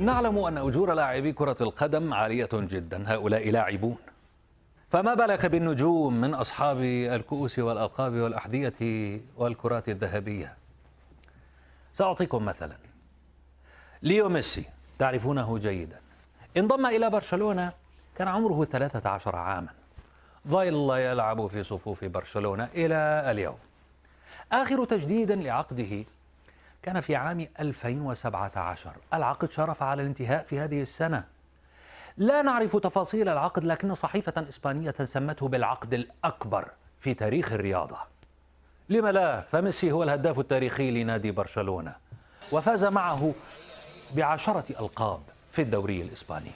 نعلم أن أجور لاعبي كرة القدم عالية جدا، هؤلاء لاعبون، فما بالك بالنجوم من أصحاب الكؤوس والألقاب والأحذية والكرات الذهبية. سأعطيكم مثلا. ليو ميسي تعرفونه جيدا، انضم إلى برشلونة كان عمره 13 عاما، ظل يلعب في صفوف برشلونة إلى اليوم. آخر تجديد لعقده كان في عام 2017. العقد شرف على الانتهاء في هذه السنة. لا نعرف تفاصيل العقد، لكن صحيفة إسبانية سمته بالعقد الأكبر في تاريخ الرياضة. لم لا؟ فميسي هو الهداف التاريخي لنادي برشلونة، وفاز معه ب10 ألقاب في الدوري الإسباني.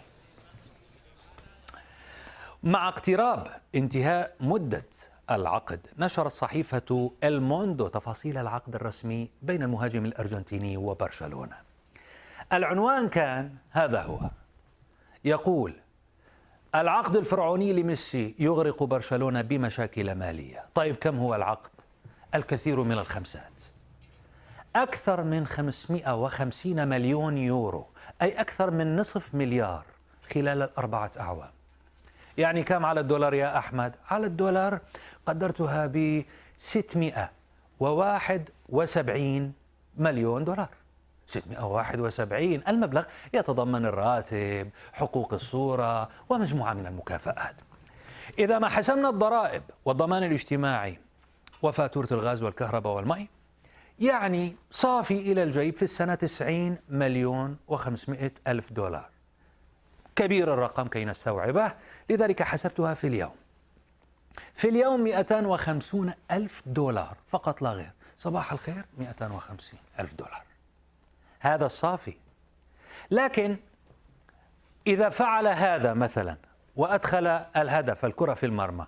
مع اقتراب انتهاء مدة العقد، نشرت صحيفة الموندو تفاصيل العقد الرسمي بين المهاجم الأرجنتيني وبرشلونة. العنوان كان هذا هو، يقول: العقد الفرعوني لميسي يغرق برشلونة بمشاكل مالية. طيب كم هو العقد؟ الكثير من الخمسات، أكثر من 550 مليون يورو، أي أكثر من نصف مليار خلال 4 أعوام. يعني كم على الدولار يا أحمد؟ على الدولار قدرتها ب 671 مليون دولار. 671. المبلغ يتضمن الراتب، حقوق الصورة، ومجموعة من المكافآت. إذا ما حسبنا الضرائب والضمان الاجتماعي وفاتورة الغاز والكهرباء والماء، يعني صافي إلى الجيب في السنة 90 مليون و500 ألف دولار. كبير الرقم كي نستوعبه، لذلك حسبتها في اليوم. في اليوم 250 ألف دولار فقط لا غير. صباح الخير، 250 ألف دولار، هذا الصافي. لكن إذا فعل هذا مثلا وأدخل الهدف، الكرة في المرمى،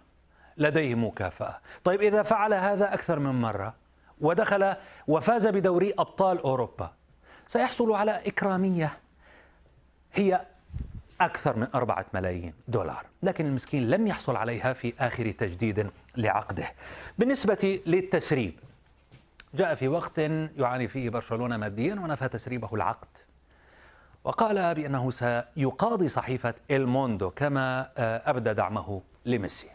لديه مكافأة. طيب إذا فعل هذا أكثر من مرة ودخل وفاز بدوري أبطال أوروبا، سيحصل على إكرامية هي أكثر من 4 ملايين دولار. لكن المسكين لم يحصل عليها في آخر تجديد لعقده. بالنسبة للتسريب، جاء في وقت يعاني فيه برشلونة ماديا ونفى تسريبه العقد، وقال بأنه سيقاضي صحيفة الموندو كما أبدى دعمه لميسي.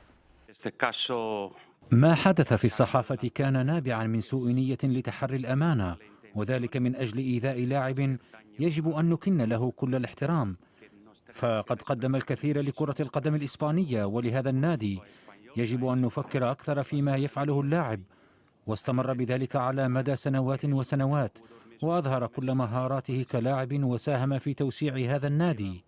ما حدث في الصحافة كان نابعا من سوء نية لتحري الأمانة، وذلك من أجل إيذاء لاعب يجب أن نكن له كل الاحترام، فقد قدم الكثير لكرة القدم الإسبانية ولهذا النادي. يجب أن نفكر أكثر فيما يفعله اللاعب، واستمر بذلك على مدى سنوات وسنوات، وأظهر كل مهاراته كلاعب وساهم في توسيع هذا النادي.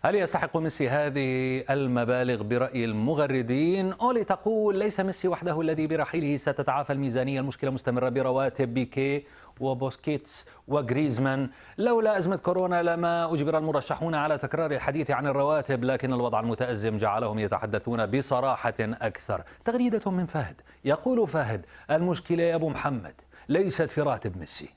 هل يستحق ميسي هذه المبالغ برأي المغردين؟ أولي تقول ليس ميسي وحده الذي برحيله ستتعافى الميزانية، المشكلة مستمرة برواتب بيكي وبوسكيتس وغريزمان. لولا أزمة كورونا لما أجبر المرشحون على تكرار الحديث عن الرواتب، لكن الوضع المتأزم جعلهم يتحدثون بصراحة أكثر. تغريدة من فهد، يقول فهد: المشكلة يا أبو محمد ليست في راتب ميسي.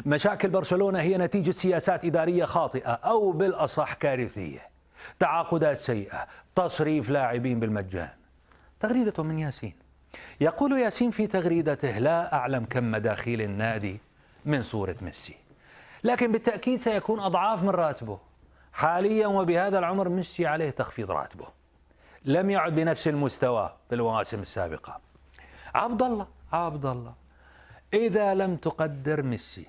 مشاكل برشلونة هي نتيجة سياسات إدارية خاطئة أو بالأصح كارثية، تعاقدات سيئة، تصريف لاعبين بالمجان. تغريدة من ياسين، يقول ياسين في تغريدته: لا أعلم كم مداخيل النادي من صورة ميسي، لكن بالتأكيد سيكون أضعاف من راتبه. حاليا وبهذا العمر ميسي عليه تخفيض راتبه، لم يعد بنفس المستوى في المواسم السابقة. عبد الله، إذا لم تقدر ميسي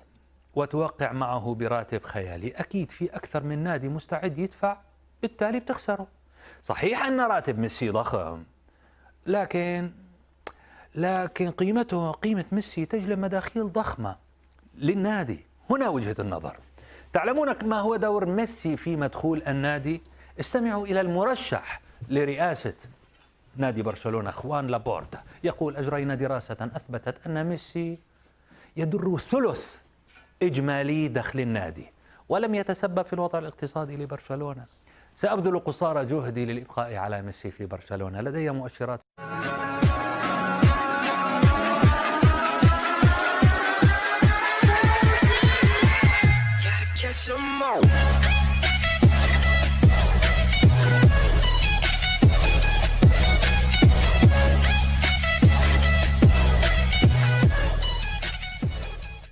وتوقع معه براتب خيالي، أكيد في أكثر من نادي مستعد يدفع، بالتالي بتخسره. صحيح أن راتب ميسي ضخم، لكن قيمة ميسي تجلب مداخيل ضخمة للنادي. هنا وجهة النظر. تعلمون ما هو دور ميسي في مدخول النادي؟ استمعوا إلى المرشح لرئاسة نادي برشلونة خوان لابورتا، يقول: أجرينا دراسة أثبتت أن ميسي يدر ثلث إجمالي دخل النادي، ولم يتسبب في الوضع الاقتصادي لبرشلونة. سأبذل قصارى جهدي للإبقاء على ميسي في برشلونة، لدي مؤشرات